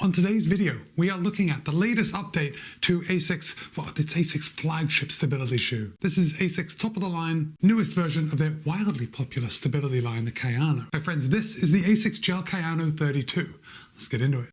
On today's video, we are looking at the latest update to Asics, it's Asics flagship stability shoe. This is Asics top-of-the-line, newest version of their wildly popular stability line, the Kayano. My friends, this is the Asics Gel-Kayano 32. Let's get into it.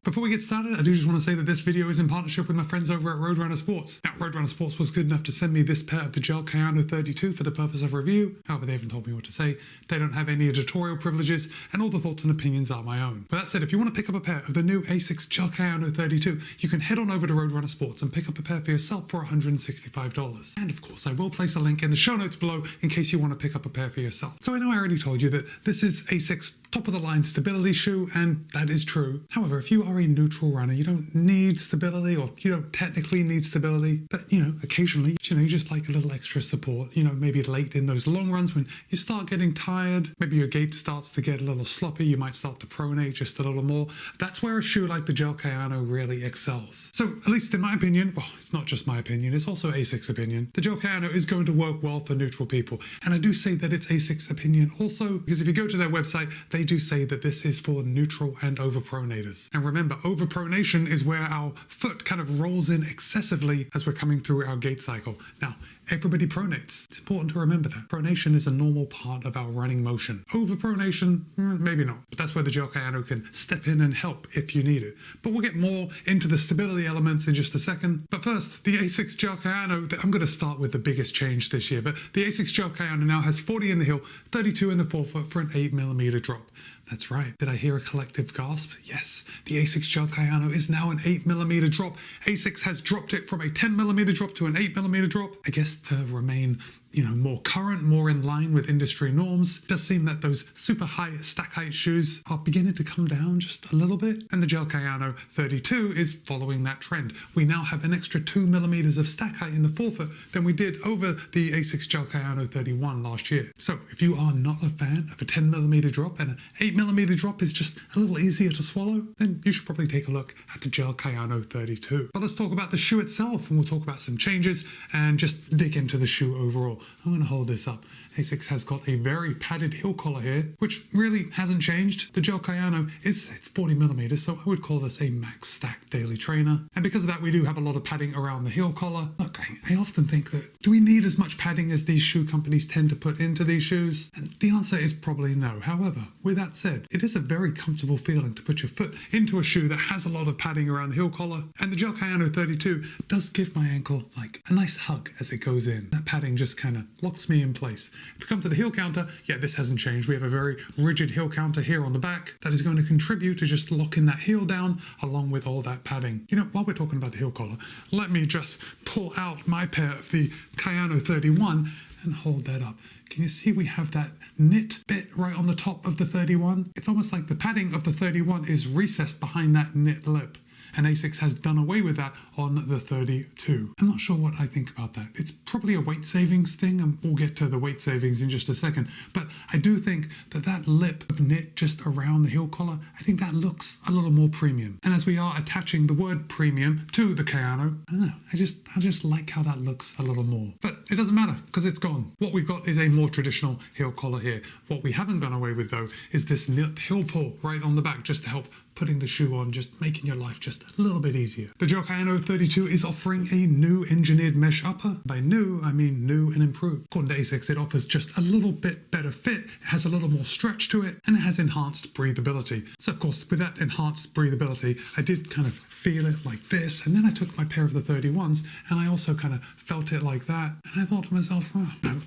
Before we get started, I do just want to say that this video is in partnership with my friends over at Roadrunner Sports. Now, Roadrunner Sports was good enough to send me this pair of the Gel-Kayano 32 for the purpose of review. However, they haven't told me what to say. They don't have any editorial privileges, and all the thoughts and opinions are my own. But that said, if you want to pick up a pair of the new Asics Gel-Kayano 32, you can head on over to Roadrunner Sports and pick up a pair for yourself for $165. And of course, I will place a link in the show notes below in case you want to pick up a pair for yourself. So I know I already told you that this is Asics top-of-the-line stability shoe, and that is true. However, if you are a neutral runner, you don't need stability, or you don't technically need stability, but occasionally, you just like a little extra support, maybe late in those long runs when you start getting tired, maybe your gait starts to get a little sloppy, you might start to pronate just a little more. That's where a shoe like the Gel-Kayano really excels. So at least in my opinion, well, it's not just my opinion, it's also Asics' opinion, the Gel-Kayano is going to work well for neutral people. And I do say that it's Asics' opinion also, because if you go to their website, they do say that this is for neutral and overpronators. And remember, overpronation is where our foot kind of rolls in excessively as we're coming through our gait cycle. Now, everybody pronates. It's important to remember that. Pronation is a normal part of our running motion. Overpronation, maybe not. But that's where the Gel-Kayano can step in and help if you need it. But we'll get more into the stability elements in just a second. But first, the Asics Gel-Kayano, I'm going to start with the biggest change this year. But the Asics Gel-Kayano now has 40 in the heel, 32 in the forefoot for an 8mm drop. That's right. Did I hear a collective gasp? Yes. The Asics Gel-Kayano is now an 8mm drop. Asics has dropped it from a 10mm drop to an 8mm drop. I guess to remain more current, more in line with industry norms. It does seem that those super high stack height shoes are beginning to come down just a little bit, and the Gel-Kayano 32 is following that trend. We now have an extra 2mm of stack height in the forefoot than we did over the Asics Gel-Kayano 31 last year. So if you are not a fan of a 10mm drop and an 8mm drop is just a little easier to swallow, then you should probably take a look at the Gel-Kayano 32. But let's talk about the shoe itself, and we'll talk about some changes and just dig into the shoe overall. I'm going to hold this up. Asics has got a very padded heel collar here, which really hasn't changed. The Gel-Kayano it's 40mm, so I would call this a max stack daily trainer. And because of that, we do have a lot of padding around the heel collar. Look, I often think that, do we need as much padding as these shoe companies tend to put into these shoes? And the answer is probably no. However, with that said, it is a very comfortable feeling to put your foot into a shoe that has a lot of padding around the heel collar. And the Gel-Kayano 32 does give my ankle like a nice hug as it goes in. That padding just kind of locks me in place. If we come to the heel counter, yeah, this hasn't changed. We have a very rigid heel counter here on the back that is going to contribute to just locking that heel down along with all that padding. While we're talking about the heel collar, let me just pull out my pair of the Kayano 31 and hold that up. Can you see we have that knit bit right on the top of the 31? It's almost like the padding of the 31 is recessed behind that knit lip. And Asics has done away with that on the 32. I'm not sure what I think about that. It's probably a weight savings thing, and we'll get to the weight savings in just a second. But I do think that that lip of knit just around the heel collar, I think that looks a little more premium. And as we are attaching the word premium to the Kayano, I don't know, I just like how that looks a little more. But it doesn't matter because it's gone. What we've got is a more traditional heel collar here. What we haven't gone away with though is this knit heel pull right on the back just to help putting the shoe on, just making your life just a little bit easier. The Gel-Kayano 32 is offering a new engineered mesh upper. By new, I mean new and improved. According to Asics, it offers just a little bit better fit, it has a little more stretch to it, and it has enhanced breathability. So of course, with that enhanced breathability, I did kind of feel it like this, and then I took my pair of the 31s, and I also kind of felt it like that, and I thought to myself, oh, no,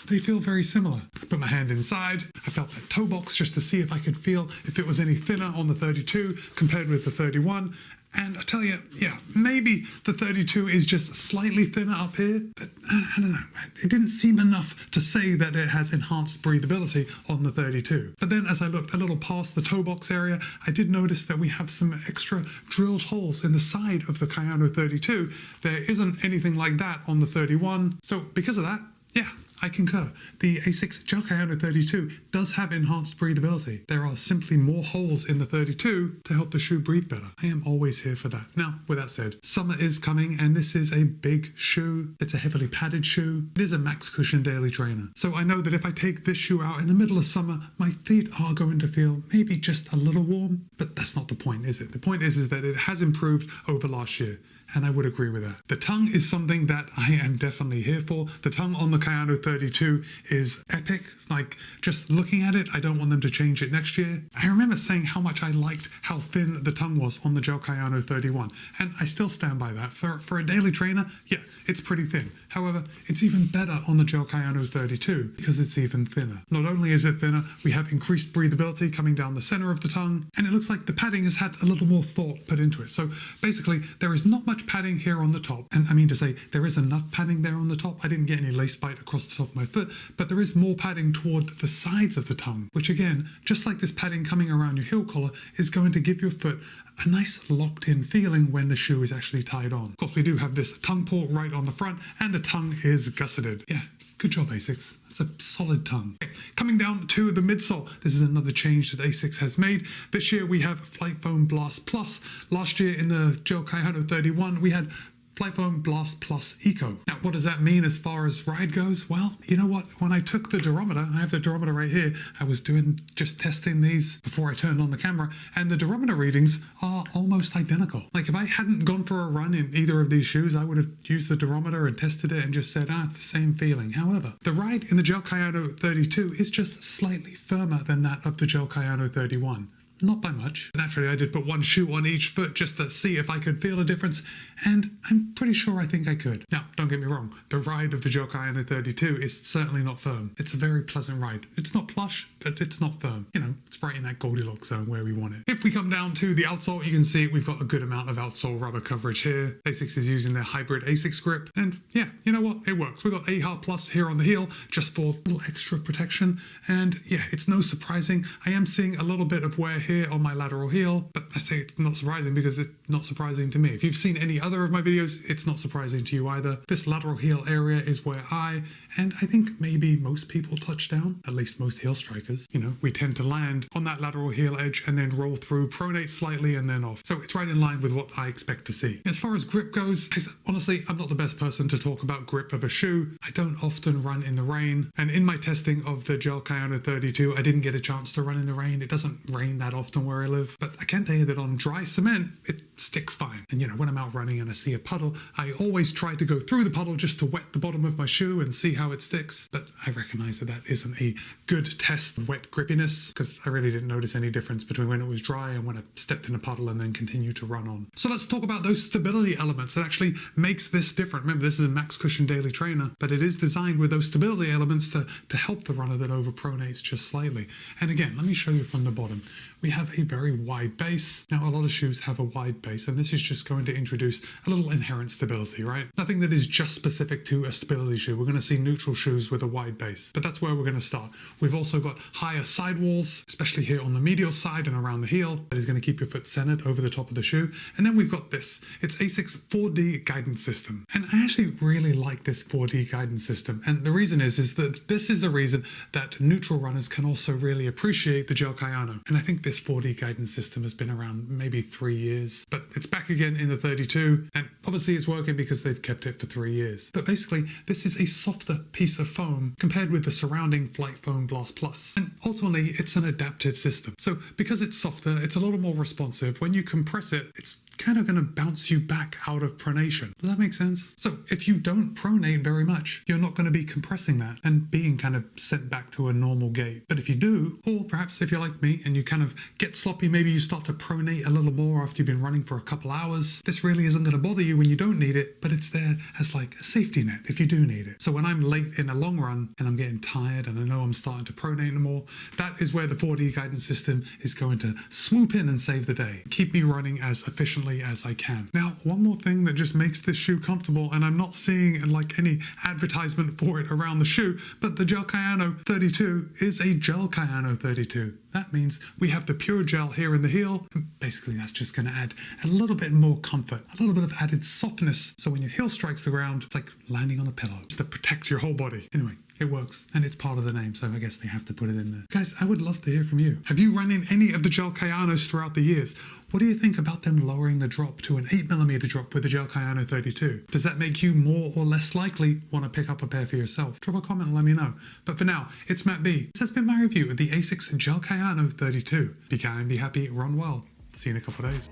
they feel very similar. I put my hand inside, I felt that toe box just to see if I could feel if it was any thinner on the 32 compared with the 31. And I tell you, yeah, maybe the 32 is just slightly thinner up here, but I don't know. It didn't seem enough to say that it has enhanced breathability on the 32. But then as I looked a little past the toe box area, I did notice that we have some extra drilled holes in the side of the Kayano 32. There isn't anything like that on the 31. So because of that, yeah, I concur. The Asics Gel-Kayano 32 does have enhanced breathability. There are simply more holes in the 32 to help the shoe breathe better. I am always here for that. Now, with that said, summer is coming and this is a big shoe. It's a heavily padded shoe. It is a max cushion daily trainer. So I know that if I take this shoe out in the middle of summer, my feet are going to feel maybe just a little warm, but that's not the point, is it? The point is that it has improved over last year. And I would agree with that. The tongue is something that I am definitely here for. The tongue on the Kayano 32 is epic. Like, just looking at it, I don't want them to change it next year. I remember saying how much I liked how thin the tongue was on the Gel-Kayano 31, and I still stand by that. For a daily trainer, yeah, it's pretty thin. However, it's even better on the Gel-Kayano 32 because it's even thinner. Not only is it thinner, we have increased breathability coming down the center of the tongue, and it looks like the padding has had a little more thought put into it. So basically, there is not much padding here on the top, and I mean to say there is enough padding there on the top. I didn't get any lace bite across the top of my foot, but there is more padding toward the sides of the tongue, which again, just like this padding coming around your heel collar, is going to give your foot a nice locked in feeling when the shoe is actually tied on. Of course, we do have this tongue port right on the front, and the tongue is gusseted. Yeah, good job, Asics. That's a solid tongue. Okay, coming down to the midsole, this is another change that Asics has made. This year we have Flight Foam Blast Plus. Last year in the Gel-Kayano 31, we had Flight Foam Blast Plus Eco. Now, what does that mean as far as ride goes? Well, you know what? When I took the durometer, I have the durometer right here. I was just testing these before I turned on the camera, and the durometer readings are almost identical. Like, if I hadn't gone for a run in either of these shoes, I would have used the durometer and tested it and just said, it's the same feeling. However, the ride in the Gel-Kayano 32 is just slightly firmer than that of the Gel-Kayano 31. Not by much. Naturally, I did put one shoe on each foot just to see if I could feel a difference, and I'm pretty sure I think I could. Now, don't get me wrong, the ride of the Gel-Kayano 32 is certainly not firm. It's a very pleasant ride. It's not plush, but it's not firm. You know, it's right in that Goldilocks zone where we want it. If we come down to the outsole, you can see we've got a good amount of outsole rubber coverage here. Asics is using their hybrid Asics grip, and yeah, you know what? It works. We've got AHA Plus here on the heel just for a little extra protection, and yeah, it's no surprising. I am seeing a little bit of wear here on my lateral heel, but I say it's not surprising because it's not surprising to me. If you've seen any other of my videos, it's not surprising to you either. This lateral heel area is where I think maybe most people touch down, at least most heel strikers. You know, we tend to land on that lateral heel edge and then roll through, pronate slightly and then off. So it's right in line with what I expect to see. As far as grip goes, honestly, I'm not the best person to talk about grip of a shoe. I don't often run in the rain, and in my testing of the Gel-Kayano 32, I didn't get a chance to run in the rain. It doesn't rain that often where I live, but I can tell you that on dry cement, it sticks fine. And you know, when I'm out running and I see a puddle, I always try to go through the puddle just to wet the bottom of my shoe and see how it sticks. But I recognize that that isn't a good test of wet grippiness, because I really didn't notice any difference between when it was dry and when I stepped in a puddle and then continued to run on. So let's talk about those stability elements that actually makes this different. Remember, this is a max cushion daily trainer, but it is designed with those stability elements to help the runner that overpronates just slightly. And again, let me show you from the bottom. We have a very wide base. Now, a lot of shoes have a wide base, and this is just going to introduce a little inherent stability, right? Nothing that is just specific to a stability shoe. We're going to see neutral shoes with a wide base, but that's where we're going to start. We've also got higher sidewalls, especially here on the medial side and around the heel. That is going to keep your foot centered over the top of the shoe. And then we've got this. It's Asics 4D guidance system. And I actually really like this 4D guidance system. And the reason is that this is the reason that neutral runners can also really appreciate the Gel-Kayano. And I think this 4D guidance system has been around maybe 3 years, but it's back again in the 32, and obviously it's working because they've kept it for 3 years. But basically, this is a softer piece of foam compared with the surrounding Flight Foam Blast Plus. And ultimately, it's an adaptive system. So because it's softer, it's a little more responsive. When you compress it, it's kind of going to bounce you back out of pronation. Does that make sense? So if you don't pronate very much, you're not going to be compressing that and being kind of sent back to a normal gait. But if you do, or perhaps if you're like me and you kind of get sloppy, maybe you start to pronate a little more after you've been running for a couple hours, this really isn't going to bother you when you don't need it, but it's there as like a safety net if you do need it. So when I'm late in a long run and I'm getting tired and I know I'm starting to pronate more, that is where the 4D guidance system is going to swoop in and save the day. Keep me running as efficiently as I can. Now, one more thing that just makes this shoe comfortable, and I'm not seeing like any advertisement for it around the shoe, but the Gel-Kayano 32 is a Gel-Kayano 32. That means we have the pure gel here in the heel, and basically that's just going to add a little bit more comfort, a little bit of added softness, so when your heel strikes the ground, it's like landing on a pillow to protect your whole body. Anyway, it works, and it's part of the name, so I guess they have to put it in there. Guys, I would love to hear from you. Have you run in any of the Gel-Kayanos throughout the years? What do you think about them lowering the drop to an 8mm drop with the Gel-Kayano 32? Does that make you more or less likely want to pick up a pair for yourself? Drop a comment and let me know. But for now, it's Matt B. This has been my review of the Asics Gel-Kayano 32. Be kind, be happy, run well. See you in a couple of days.